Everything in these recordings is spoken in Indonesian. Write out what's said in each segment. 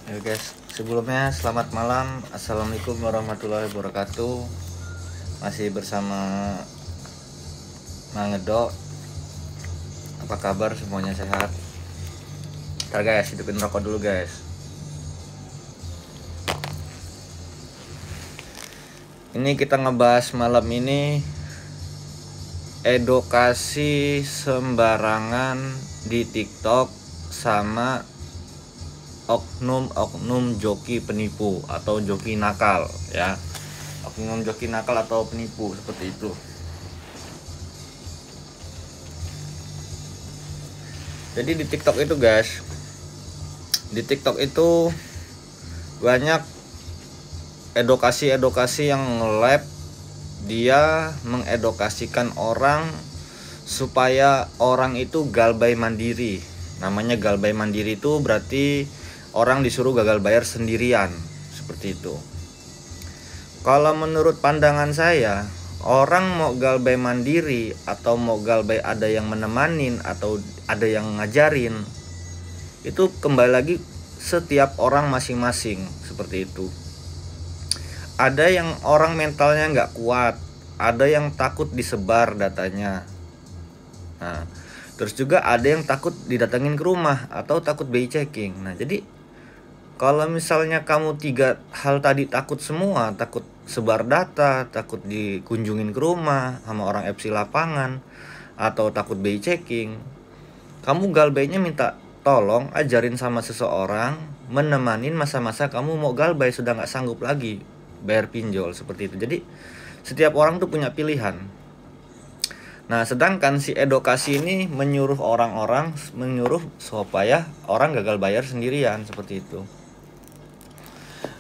Ya guys, sebelumnya selamat malam. Assalamualaikum warahmatullahi wabarakatuh. Masih bersama Mang Edo. Apa kabar, semuanya sehat? Ntar guys, hidupin rokok dulu guys. Ini kita ngebahas malam ini edukasi sembarangan di TikTok sama oknum joki penipu atau joki nakal ya. Oknum joki nakal atau penipu seperti itu. Jadi di TikTok itu guys, di TikTok itu banyak edukasi yang nge-lab. Dia mengedukasikan orang supaya orang itu galbay mandiri. Namanya galbay mandiri itu berarti orang disuruh gagal bayar sendirian, seperti itu. Kalau menurut pandangan saya, orang mau galbay mandiri atau mau galbay ada yang menemanin atau ada yang ngajarin, itu kembali lagi setiap orang masing-masing, seperti itu. Ada yang orang mentalnya nggak kuat, ada yang takut disebar datanya. Nah, terus juga ada yang takut didatengin ke rumah atau takut BI checking. Nah, jadi kalau misalnya kamu tiga hal tadi takut semua, takut sebar data, takut dikunjungin ke rumah sama orang FC lapangan, atau takut BI checking, kamu galbaynya minta tolong ajarin sama seseorang, menemanin masa-masa kamu mau galbay sudah nggak sanggup lagi bayar pinjol, seperti itu. Jadi setiap orang tuh punya pilihan. Nah, sedangkan si edukasi ini menyuruh orang-orang, menyuruh supaya orang gagal bayar sendirian, seperti itu.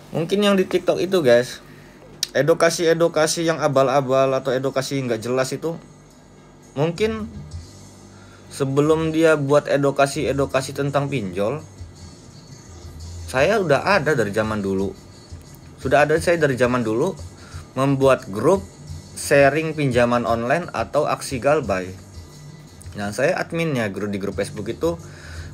Mungkin yang di TikTok itu guys, edukasi yang abal-abal atau edukasi nggak jelas itu, mungkin sebelum dia buat edukasi tentang pinjol, saya udah ada dari zaman dulu. Saya dari zaman dulu membuat grup sharing pinjaman online atau aksi galbay. Nah, saya adminnya di grup Facebook itu,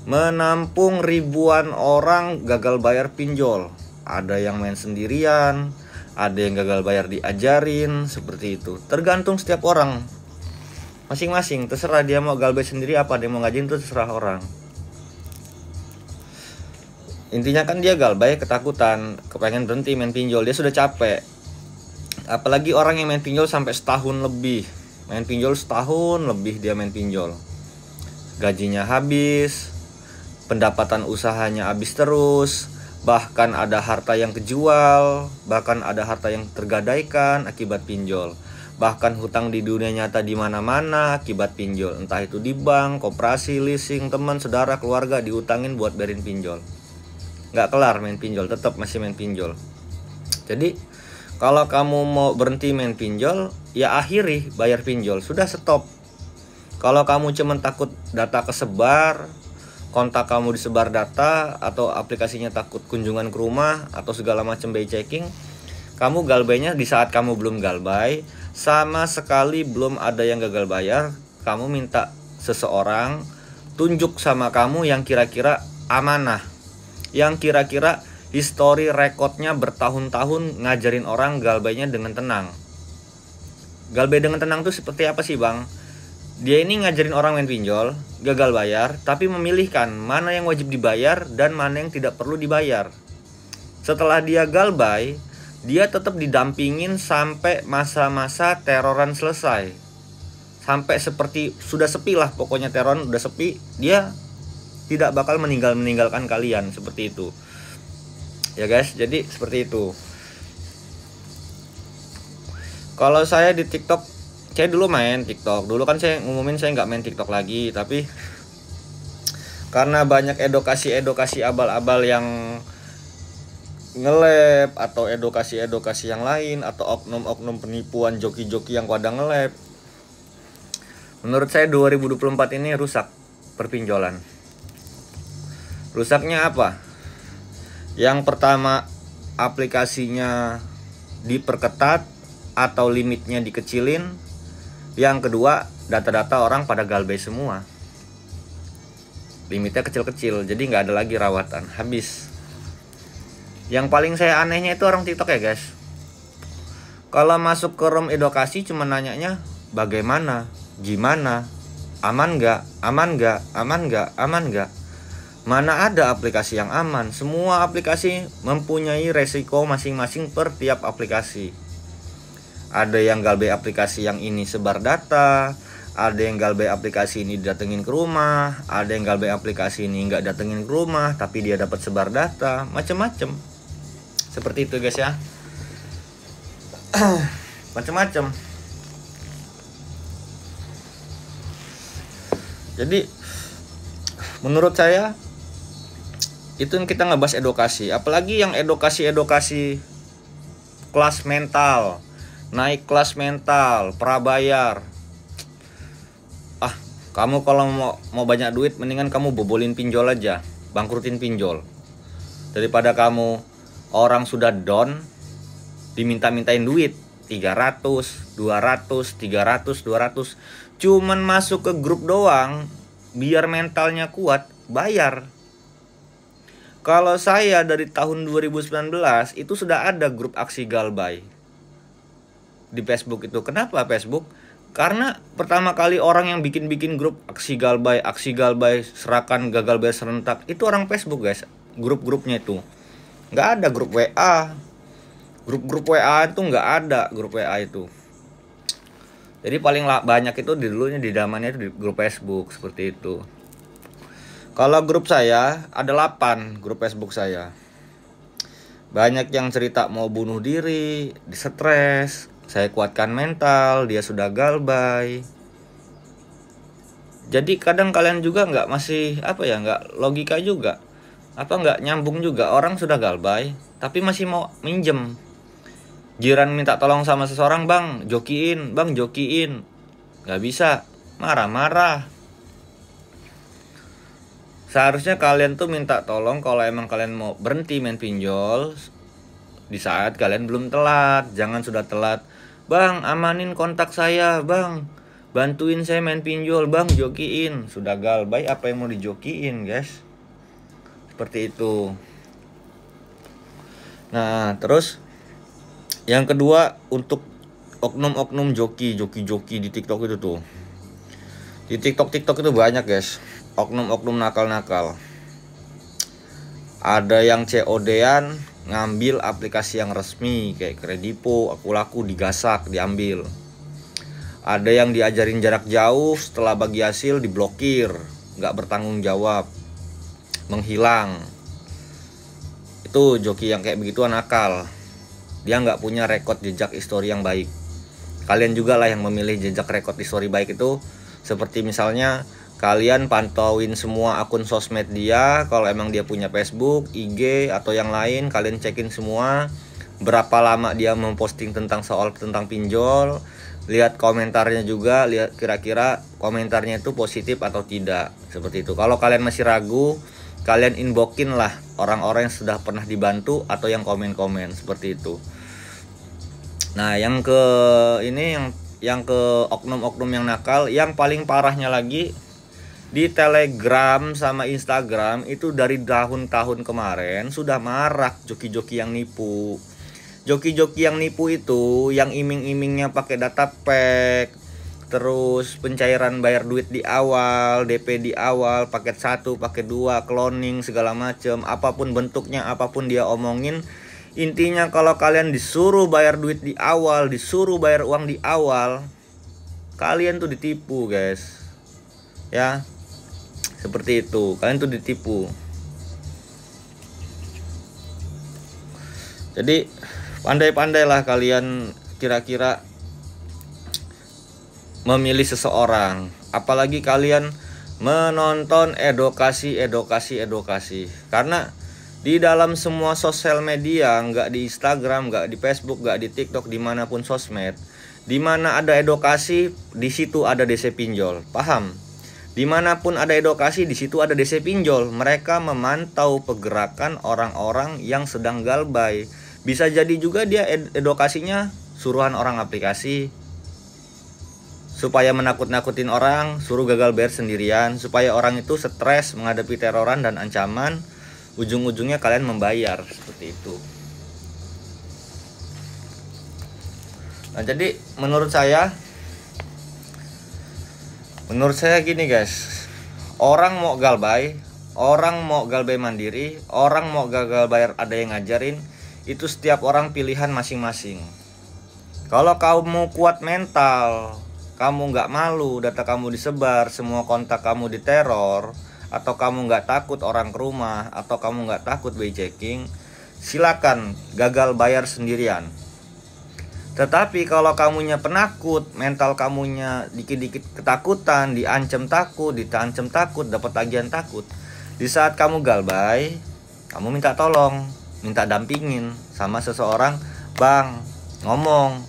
menampung ribuan orang gagal bayar pinjol. Ada yang main sendirian, ada yang gagal bayar diajarin, seperti itu. Tergantung setiap orang masing-masing, terserah dia mau galbay sendiri apa dia mau ngajarin, itu terserah orang. Intinya kan dia galbay ketakutan, kepengen berhenti main pinjol, dia sudah capek. Apalagi orang yang main pinjol sampai setahun lebih, main pinjol setahun lebih dia main pinjol. Gajinya habis, pendapatan usahanya habis terus, bahkan ada harta yang kejual, bahkan ada harta yang tergadaikan akibat pinjol. Bahkan hutang di dunia nyata di mana-mana akibat pinjol, entah itu di bank, koperasi, leasing, teman, saudara, keluarga dihutangin buat bayarin pinjol. Nggak kelar main pinjol, tetap masih main pinjol. Jadi kalau kamu mau berhenti main pinjol, ya akhiri bayar pinjol, sudah stop. Kalau kamu cuma takut data kesebar, kontak kamu disebar data, atau aplikasinya takut kunjungan ke rumah atau segala macam BI checking, kamu galbaynya di saat kamu belum galbay, sama sekali belum ada yang gagal bayar, kamu minta seseorang tunjuk sama kamu yang kira-kira amanah, yang kira-kira history rekodnya bertahun-tahun ngajarin orang galbaynya dengan tenang. Galbay dengan tenang tuh seperti apa sih bang? Dia ini ngajarin orang main pinjol, gagal bayar, tapi memilihkan mana yang wajib dibayar dan mana yang tidak perlu dibayar. Setelah dia galbay, dia tetap didampingin sampai masa-masa teroran selesai. Sampai seperti sudah sepi lah, pokoknya teroran udah sepi, dia tidak bakal meninggalkan kalian, seperti itu. Ya guys, jadi seperti itu. Kalau saya di TikTok, saya dulu main TikTok. Dulu kan saya ngumumin saya nggak main TikTok lagi, tapi karena banyak edukasi abal-abal yang nge-lab, atau edukasi yang lain, atau oknum penipuan joki-joki yang pada nge-lab, menurut saya 2024 ini rusak perpinjolan. Rusaknya apa? Yang pertama, aplikasinya diperketat atau limitnya dikecilin. Yang kedua, data-data orang pada galbay semua. Limitnya kecil-kecil, jadi nggak ada lagi rawatan, habis. Yang paling saya anehnya itu orang TikTok ya guys. Kalau masuk ke room edukasi cuma nanyanya bagaimana, gimana, aman nggak, aman nggak, aman nggak, aman nggak. Mana ada aplikasi yang aman? Semua aplikasi mempunyai resiko masing-masing per tiap aplikasi. Ada yang galbay aplikasi yang ini sebar data, ada yang galbay aplikasi ini datengin ke rumah, ada yang galbay aplikasi ini nggak datengin ke rumah tapi dia dapat sebar data, macem-macem. Seperti itu guys ya. Macem-macem. Jadi menurut saya itu yang kita ngebahas edukasi, apalagi yang edukasi kelas mental, naik kelas mental, prabayar. Kamu kalau mau banyak duit mendingan kamu bobolin pinjol aja, bangkrutin pinjol, daripada kamu orang sudah down diminta-mintain duit 300, 200, 300, 200 cuman masuk ke grup doang biar mentalnya kuat bayar. Kalau saya dari tahun 2019 itu sudah ada grup aksi galbay di Facebook itu. Kenapa Facebook? Karena pertama kali orang yang bikin grup aksi galbay serakan gagal bayar serentak itu orang Facebook guys. Grup-grupnya itu nggak ada grup WA. Grup WA itu nggak ada grup WA itu. Jadi paling banyak itu dulunya di zamannya itu di grup Facebook seperti itu. Kalau grup saya ada 8 grup Facebook saya. Banyak yang cerita mau bunuh diri, stres, saya kuatkan mental, dia sudah galbay. Jadi kadang kalian juga nggak masih nggak logika juga, nggak nyambung juga. Orang sudah galbay tapi masih mau minjem. Jiran minta tolong sama seseorang, bang jokiin, nggak bisa, marah-marah. Seharusnya kalian tuh minta tolong kalau emang kalian mau berhenti main pinjol di saat kalian belum telat. Jangan sudah telat, bang amanin kontak saya, bang bantuin saya main pinjol, bang jokiin. Sudah galbay apa yang mau dijokiin guys? Seperti itu. Nah terus yang kedua untuk oknum-oknum joki di TikTok itu tuh. Di TikTok itu banyak guys oknum-oknum nakal-nakal. Ada yang COD-an ngambil aplikasi yang resmi kayak Kredipo, Akulaku digasak, diambil. Ada yang diajarin jarak jauh, setelah bagi hasil diblokir, nggak bertanggung jawab, menghilang. Itu joki yang kayak begituan nakal. Dia nggak punya rekod jejak histori yang baik. Kalian juga lah yang memilih jejak rekod histori baik itu. Seperti misalnya kalian pantauin semua akun sosmed dia. Kalau emang dia punya Facebook, IG atau yang lain, kalian cekin semua berapa lama dia memposting tentang pinjol. Lihat komentarnya juga, lihat kira-kira komentarnya itu positif atau tidak. Seperti itu. Kalau kalian masih ragu, kalian inboxin lah orang-orang yang sudah pernah dibantu atau yang komen-komen seperti itu. Nah, yang ke oknum-oknum yang nakal, yang paling parahnya lagi di Telegram sama Instagram itu dari tahun-tahun kemarin sudah marak joki-joki yang nipu. Joki-joki yang nipu itu yang iming-imingnya pakai data pack, terus pencairan bayar duit di awal, DP di awal, paket 1, paket 2, cloning segala macam, apapun bentuknya, apapun dia omongin. Intinya kalau kalian disuruh bayar duit di awal, disuruh bayar uang di awal, kalian tuh ditipu guys. Ya. Seperti itu, kalian tuh ditipu. Jadi pandai-pandailah kalian kira-kira memilih seseorang. Apalagi kalian menonton edukasi. Karena di dalam semua sosial media, nggak di Instagram, nggak di Facebook, nggak di TikTok, dimanapun sosmed, dimana ada edukasi, di situ ada DC pinjol. Paham? Dimanapun ada edukasi, di situ ada DC pinjol. Mereka memantau pergerakan orang-orang yang sedang galbay. Bisa jadi juga dia edukasinya suruhan orang aplikasi, supaya menakut-nakutin orang, suruh gagal bayar sendirian, supaya orang itu stres menghadapi teroran dan ancaman, ujung-ujungnya kalian membayar seperti itu. Nah, jadi menurut saya gini guys, orang mau galbay mandiri, orang mau gagal bayar ada yang ngajarin, itu setiap orang pilihan masing-masing. Kalau kamu kuat mental, kamu nggak malu data kamu disebar, semua kontak kamu diteror, atau kamu nggak takut orang ke rumah, atau kamu nggak takut BI checking, silakan gagal bayar sendirian. Tetapi kalau kamunya penakut, mental kamunya dikit-dikit ketakutan, diancam takut, dapat tagihan takut, di saat kamu galbay, kamu minta tolong, minta dampingin sama seseorang, bang, ngomong,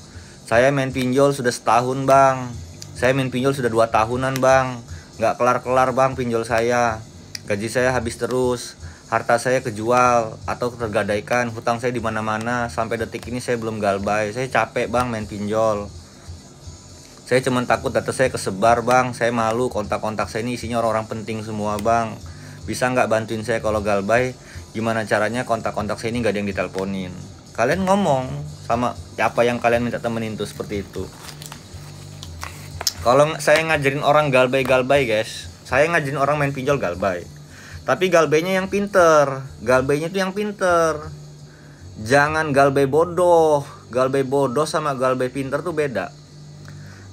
saya main pinjol sudah setahun bang, saya main pinjol sudah 2 tahunan bang, nggak kelar-kelar bang pinjol saya, gaji saya habis terus, harta saya kejual atau tergadaikan, hutang saya di mana-mana, sampai detik ini saya belum galbay, saya capek bang main pinjol, saya cuma takut data saya kesebar bang, saya malu, kontak-kontak saya ini isinya orang-orang penting semua bang, bisa nggak bantuin saya kalau galbay, gimana caranya kontak-kontak saya ini nggak ada yang diteleponin. Kalian ngomong sama apa yang kalian minta temenin tuh, seperti itu. Kalau saya ngajarin orang galbay guys, saya ngajarin orang main pinjol galbay, tapi galbaynya yang pinter, galbaynya itu yang pinter. Jangan galbay bodoh sama galbay pinter tuh beda.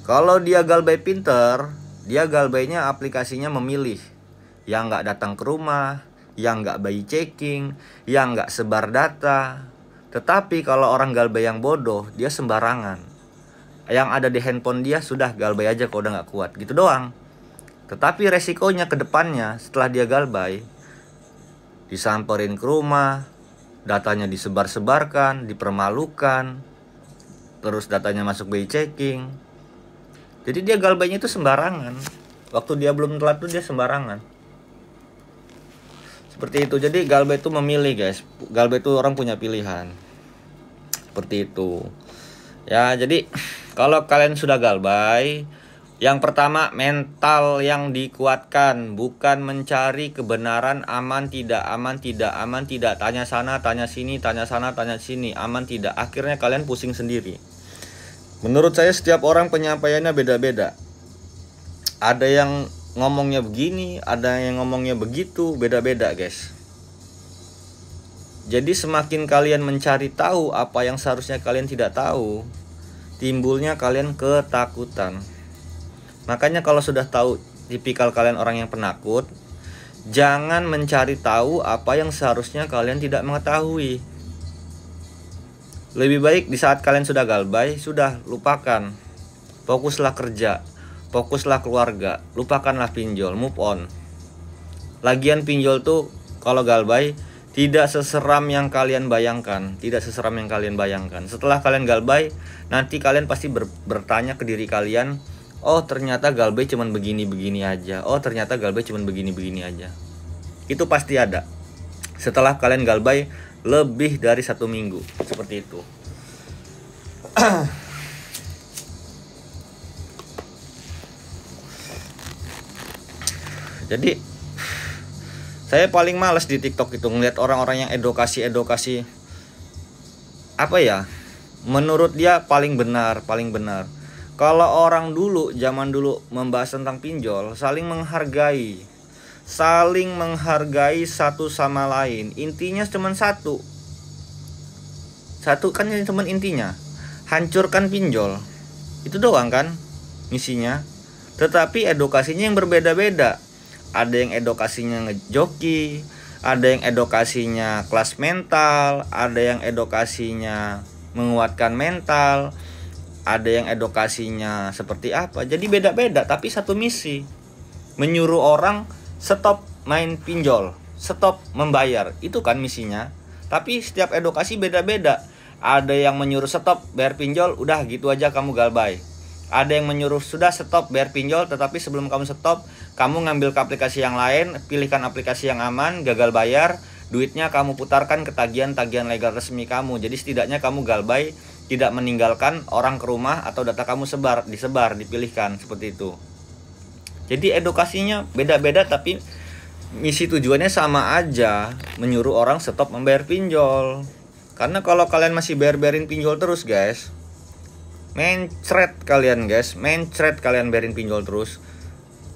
Kalau dia galbay pinter, dia galbaynya aplikasinya memilih, yang nggak datang ke rumah, yang nggak BI checking, yang nggak sebar data. Tetapi kalau orang galbay yang bodoh, dia sembarangan, yang ada di handphone dia sudah galbay aja kalau udah nggak kuat, gitu doang. Tetapi resikonya ke depannya setelah dia galbay, disamperin ke rumah, datanya disebar-sebarkan, dipermalukan, terus datanya masuk BI checking. Jadi dia galbaynya itu sembarangan. Waktu dia belum telat tuh dia sembarangan. Seperti itu. Jadi galbay itu memilih guys. Galbay itu orang punya pilihan. Seperti itu. Ya, jadi kalau kalian sudah galbay, yang pertama mental yang dikuatkan, bukan mencari kebenaran aman tidak, tanya sana, tanya sini, tanya sana, tanya sini, aman tidak. Akhirnya kalian pusing sendiri. Menurut saya setiap orang penyampaiannya beda-beda. Ada yang ngomongnya begini, ada yang ngomongnya begitu, beda-beda guys. Jadi semakin kalian mencari tahu apa yang seharusnya kalian tidak tahu, timbulnya kalian ketakutan. Makanya kalau sudah tahu tipikal kalian orang yang penakut, jangan mencari tahu apa yang seharusnya kalian tidak mengetahui. Lebih baik di saat kalian sudah galbay, sudah lupakan. Fokuslah kerja, fokuslah keluarga, lupakanlah pinjol, move on. Lagian pinjol tuh kalau galbay tidak seseram yang kalian bayangkan, Setelah kalian galbay, nanti kalian pasti bertanya ke diri kalian, oh ternyata galbay cuman begini-begini aja. Itu pasti ada. Setelah kalian galbay lebih dari 1 minggu, seperti itu. Jadi saya paling males di TikTok itu ngeliat orang-orang yang edukasi apa ya, menurut dia paling benar. Kalau orang dulu, zaman dulu membahas tentang pinjol, saling menghargai satu sama lain. Intinya cuma satu kan, cuma intinya hancurkan pinjol. Itu doang kan misinya. Tetapi edukasinya yang berbeda-beda. Ada yang edukasinya ngejoki, ada yang edukasinya kelas mental, ada yang edukasinya menguatkan mental, ada yang edukasinya seperti apa. Jadi beda-beda tapi satu misi, menyuruh orang stop main pinjol, stop membayar. Itu kan misinya. Tapi setiap edukasi beda-beda. Ada yang menyuruh stop bayar pinjol, udah gitu aja kamu galbay. Ada yang menyuruh sudah stop bayar pinjol, tetapi sebelum kamu stop, kamu ngambil ke aplikasi yang lain, pilihkan aplikasi yang aman, gagal bayar, duitnya kamu putarkan ke tagihan-tagihan legal resmi kamu. Jadi setidaknya kamu galbay, tidak meninggalkan orang ke rumah atau data kamu disebar, dipilihkan, seperti itu. Jadi edukasinya beda-beda tapi misi tujuannya sama aja, menyuruh orang stop membayar pinjol. Karena kalau kalian masih bayar-bayarin pinjol terus guys, mencret kalian guys, mencret kalian bayarin pinjol terus,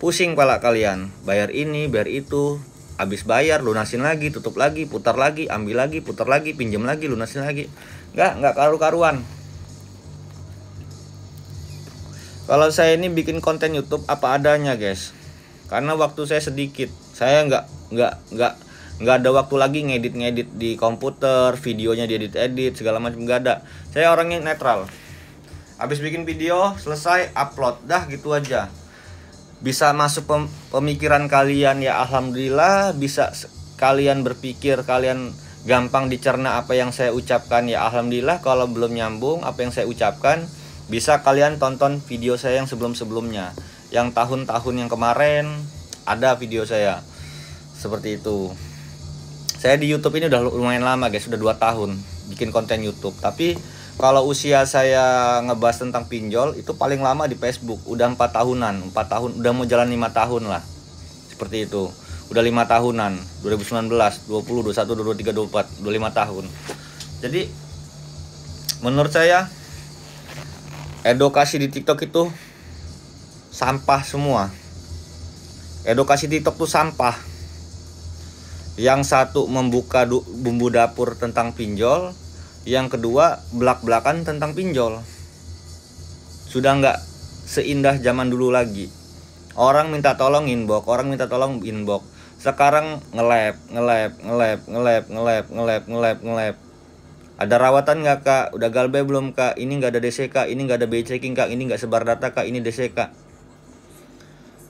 pusing pala kalian, bayar ini, bayar itu, habis bayar lunasin lagi, tutup lagi, putar lagi, ambil lagi, putar lagi, pinjam lagi, lunasin lagi, nggak karu-karuan. Kalau saya ini bikin konten YouTube apa adanya guys, karena waktu saya sedikit, saya nggak ada waktu lagi ngedit di komputer, videonya diedit segala macam, nggak ada. Saya orangnya netral, habis bikin video selesai upload, dah gitu aja. Bisa masuk pemikiran kalian ya alhamdulillah, bisa kalian berpikir, kalian gampang dicerna apa yang saya ucapkan ya alhamdulillah. Kalau belum nyambung apa yang saya ucapkan, bisa kalian tonton video saya yang sebelum-sebelumnya, yang tahun-tahun yang kemarin ada video saya seperti itu. Saya di YouTube ini udah lumayan lama guys, sudah 2 tahun bikin konten YouTube. Tapi kalau usia saya ngebahas tentang pinjol itu paling lama di Facebook, udah 4 tahunan, 4 tahun, udah mau jalan 5 tahun lah. Seperti itu. Udah 5 tahunan, 2019, 20, 21, 22, 23, 24, udah 5 tahun. Jadi menurut saya edukasi di TikTok itu sampah semua. Edukasi TikTok itu sampah. Yang satu membuka bumbu dapur tentang pinjol, yang kedua belak-belakan tentang pinjol. Sudah nggak seindah zaman dulu lagi. Orang minta tolong inbox, orang minta tolong inbox. Sekarang nge-lab. Ada rawatan nggak kak? Udah galbay belum kak? Ini nggak ada DCK, ini nggak ada BI checking kak, ini nggak sebar data kak, ini DCK.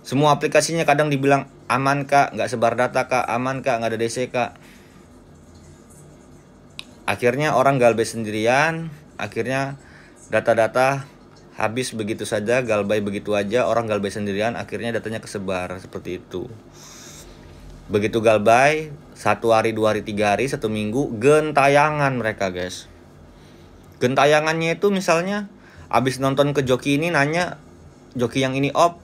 Semua aplikasinya kadang dibilang aman kak, nggak sebar data kak, aman kak, nggak ada DCK. Akhirnya orang galbay sendirian, akhirnya data-data habis begitu saja, galbay begitu aja, orang galbay sendirian, akhirnya datanya kesebar seperti itu. Begitu galbay 1 hari, 2 hari, 3 hari, 1 minggu, gentayangan mereka guys. Gentayangannya itu misalnya abis nonton ke joki ini nanya, joki yang ini off,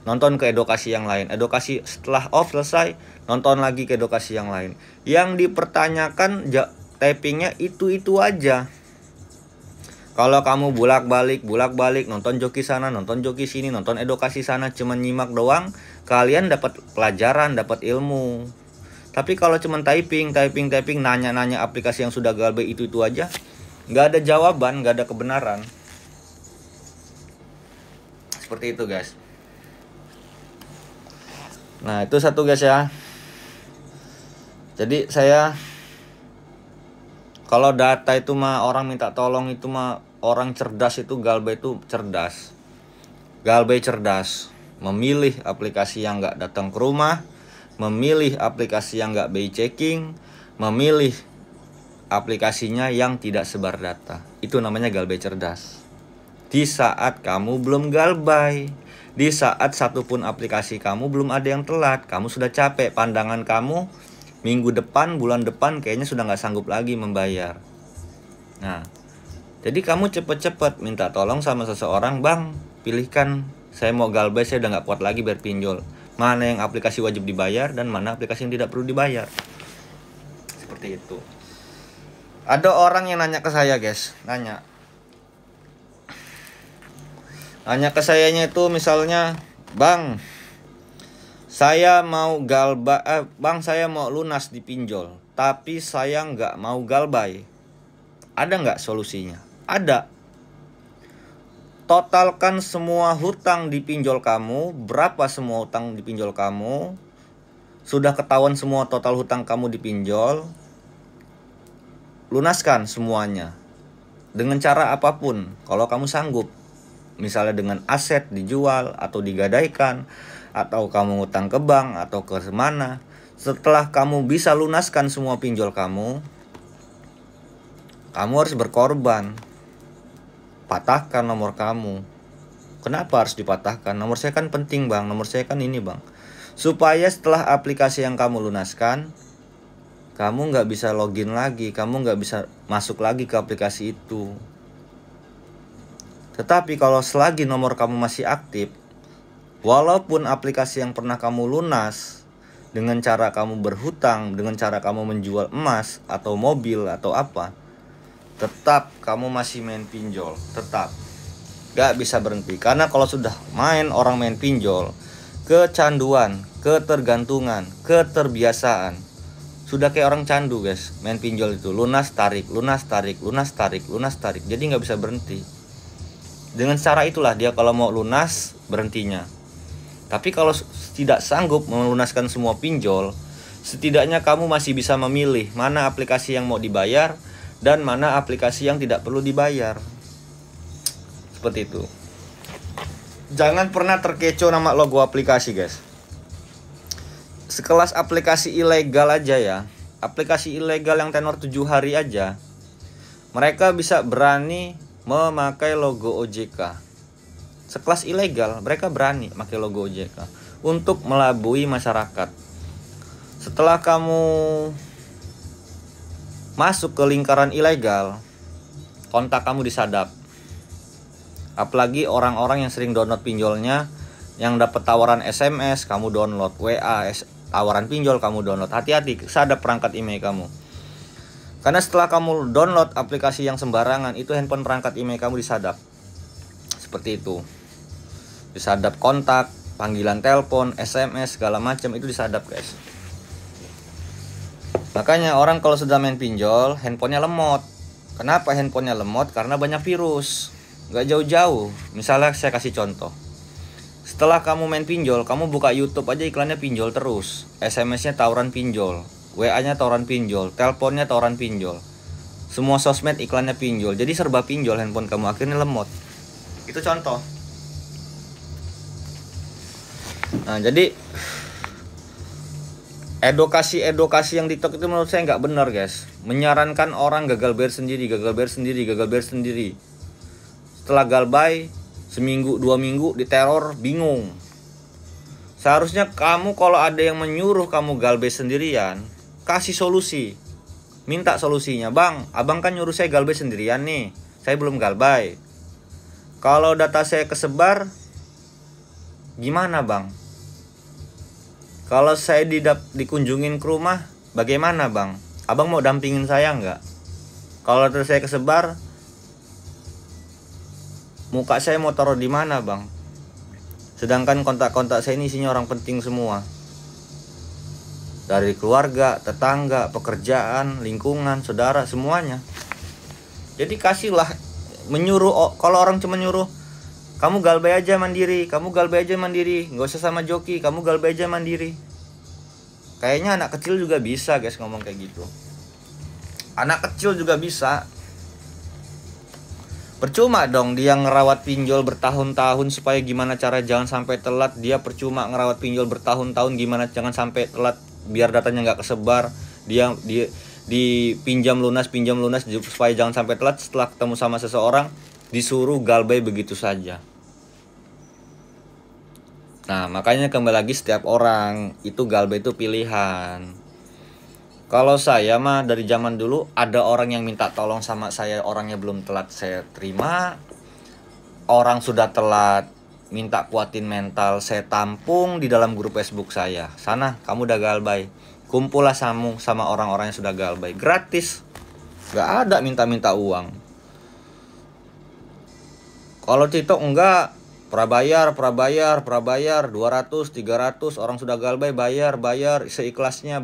nonton ke edukasi yang lain. Edukasi setelah off selesai, nonton lagi ke edukasi yang lain. Yang dipertanyakan tappingnya itu aja. Kalau kamu bolak-balik nonton joki sana, nonton joki sini, nonton edukasi sana, cuman nyimak doang, kalian dapat pelajaran, dapat ilmu. Tapi kalau cuman typing, nanya aplikasi yang sudah galbay itu aja, nggak ada jawaban, nggak ada kebenaran. Seperti itu guys. Nah itu satu guys ya. Jadi saya, kalau data itu mah orang minta tolong itu mah orang cerdas, itu galbay itu cerdas. Galbay cerdas, memilih aplikasi yang nggak datang ke rumah, memilih aplikasi yang nggak BI checking, memilih aplikasinya yang tidak sebar data. Itu namanya galbay cerdas. Di saat kamu belum galbay, di saat satupun aplikasi kamu belum ada yang telat, kamu sudah capek, pandangan kamu minggu depan, bulan depan kayaknya sudah nggak sanggup lagi membayar. Nah, jadi kamu cepet-cepet minta tolong sama seseorang, bang, pilihkan, saya mau galbay, saya udah nggak kuat lagi bayar pinjol. Mana yang aplikasi wajib dibayar dan mana aplikasi yang tidak perlu dibayar. Seperti itu. Ada orang yang nanya ke saya guys, nanya ke sayanya itu misalnya, bang, saya mau bang, saya mau lunas di pinjol, tapi saya nggak mau galbay. Ada nggak solusinya? Ada. Totalkan semua hutang di pinjol kamu, berapa semua hutang di pinjol kamu, sudah ketahuan semua total hutang kamu di pinjol, lunaskan semuanya. Dengan cara apapun, kalau kamu sanggup. Misalnya dengan aset dijual atau digadaikan, atau kamu ngutang ke bank atau ke mana. Setelah kamu bisa lunaskan semua pinjol kamu harus berkorban. Patahkan nomor kamu. Kenapa harus dipatahkan? Nomor saya kan penting bang, nomor saya kan ini bang. Supaya setelah aplikasi yang kamu lunaskan, kamu nggak bisa login lagi, kamu nggak bisa masuk lagi ke aplikasi itu. Tetapi kalau selagi nomor kamu masih aktif, walaupun aplikasi yang pernah kamu lunas dengan cara kamu berhutang, dengan cara kamu menjual emas atau mobil atau apa, tetap kamu masih main pinjol, tetap gak bisa berhenti. Karena kalau sudah orang main pinjol, kecanduan, ketergantungan, keterbiasaan, sudah kayak orang candu guys. Main pinjol itu lunas tarik, lunas tarik, lunas tarik, lunas tarik, jadi gak bisa berhenti. Dengan cara itulah dia kalau mau lunas berhentinya. Tapi kalau tidak sanggup melunaskan semua pinjol, setidaknya kamu masih bisa memilih mana aplikasi yang mau dibayar dan mana aplikasi yang tidak perlu dibayar. Seperti itu. Jangan pernah terkecoh nama logo aplikasi guys. Sekelas aplikasi ilegal aja ya, aplikasi ilegal yang tenor 7 hari aja, mereka bisa berani memakai logo OJK. Sekelas ilegal, mereka berani pakai logo OJK untuk melabui masyarakat. Setelah kamu masuk ke lingkaran ilegal, kontak kamu disadap. Apalagi orang-orang yang sering download pinjolnya, yang dapat tawaran SMS, kamu download, WA, tawaran pinjol kamu download. Hati-hati, sadap perangkat email kamu. Karena setelah kamu download aplikasi yang sembarangan, itu handphone perangkat email kamu disadap. Seperti itu. Disadap kontak, panggilan telepon, SMS, segala macam itu disadap guys. Makanya orang kalau sudah main pinjol, handphonenya lemot. Kenapa handphonenya lemot? Karena banyak virus. Gak jauh-jauh. Misalnya saya kasih contoh. Setelah kamu main pinjol, kamu buka YouTube aja iklannya pinjol terus. SMS-nya tawaran pinjol, WA-nya tawaran pinjol, teleponnya tawaran pinjol. Semua sosmed iklannya pinjol. Jadi serba pinjol handphone kamu, akhirnya lemot. Itu contoh. Nah, jadi edukasi yang di TikTok itu menurut saya nggak benar guys. Menyarankan orang gagal bayar sendiri, gagal bayar sendiri, gagal bayar sendiri. Setelah galbay seminggu 2 minggu diteror, bingung. Seharusnya kamu kalau ada yang menyuruh kamu galbay sendirian, kasih solusi. Minta solusinya, "Bang, abang kan nyuruh saya galbay sendirian nih. Saya belum galbay. Kalau data saya kesebar, gimana bang? Kalau saya dikunjungin ke rumah, bagaimana bang? Abang mau dampingin saya nggak? Kalau data saya kesebar, muka saya mau taruh di mana bang? Sedangkan kontak-kontak saya ini isinya orang penting semua. Dari keluarga, tetangga, pekerjaan, lingkungan, saudara, semuanya. Jadi kasihlah, menyuruh. Kalau orang cuma nyuruh, kamu galbay aja mandiri, kamu galbay aja mandiri, nggak usah sama joki, kamu galbay aja mandiri. Kayaknya anak kecil juga bisa guys ngomong kayak gitu. Anak kecil juga bisa. Percuma dong dia ngerawat pinjol bertahun-tahun supaya gimana cara jangan sampai telat. Dia percuma ngerawat pinjol bertahun-tahun gimana jangan sampai telat biar datanya nggak kesebar. Dia dipinjam lunas supaya jangan sampai telat. Setelah ketemu sama seseorang disuruh galbay begitu saja. Nah makanya kembali lagi setiap orang itu galbay itu pilihan. Kalau saya mah dari zaman dulu ada orang yang minta tolong sama saya, orangnya belum telat saya terima. Orang sudah telat minta kuatin mental, saya tampung di dalam grup Facebook saya. Sana kamu udah galbay, kumpullah sama orang-orang yang sudah galbay, gratis. Gak ada minta-minta uang. Kalau TikTok enggak, prabayar 200, 300, orang sudah galbay bayar seikhlasnya,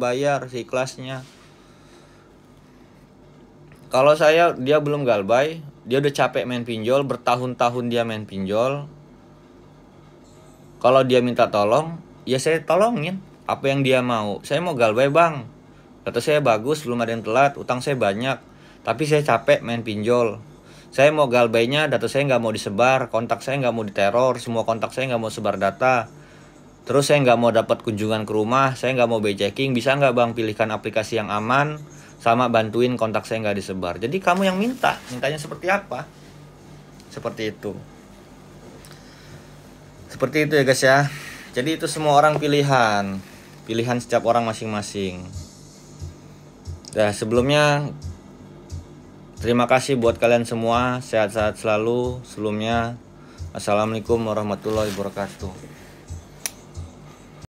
Kalau dia belum galbay, dia udah capek main pinjol, bertahun-tahun dia main pinjol. Kalau dia minta tolong, ya saya tolongin apa yang dia mau. Saya mau galbay bang, data saya bagus, belum ada yang telat, utang saya banyak, tapi saya capek main pinjol. Saya mau galbaynya, data saya nggak mau disebar, kontak saya nggak mau diteror, semua kontak saya nggak mau sebar data. Terus saya nggak mau dapat kunjungan ke rumah, saya nggak mau checking. Bisa nggak bang pilihkan aplikasi yang aman, sama bantuin kontak saya nggak disebar. Jadi kamu yang mintanya seperti apa? Seperti itu ya guys ya. Jadi itu semua orang pilihan setiap orang masing-masing. Nah sebelumnya terima kasih buat kalian semua, sehat-sehat selalu. Sebelumnya, assalamualaikum warahmatullahi wabarakatuh.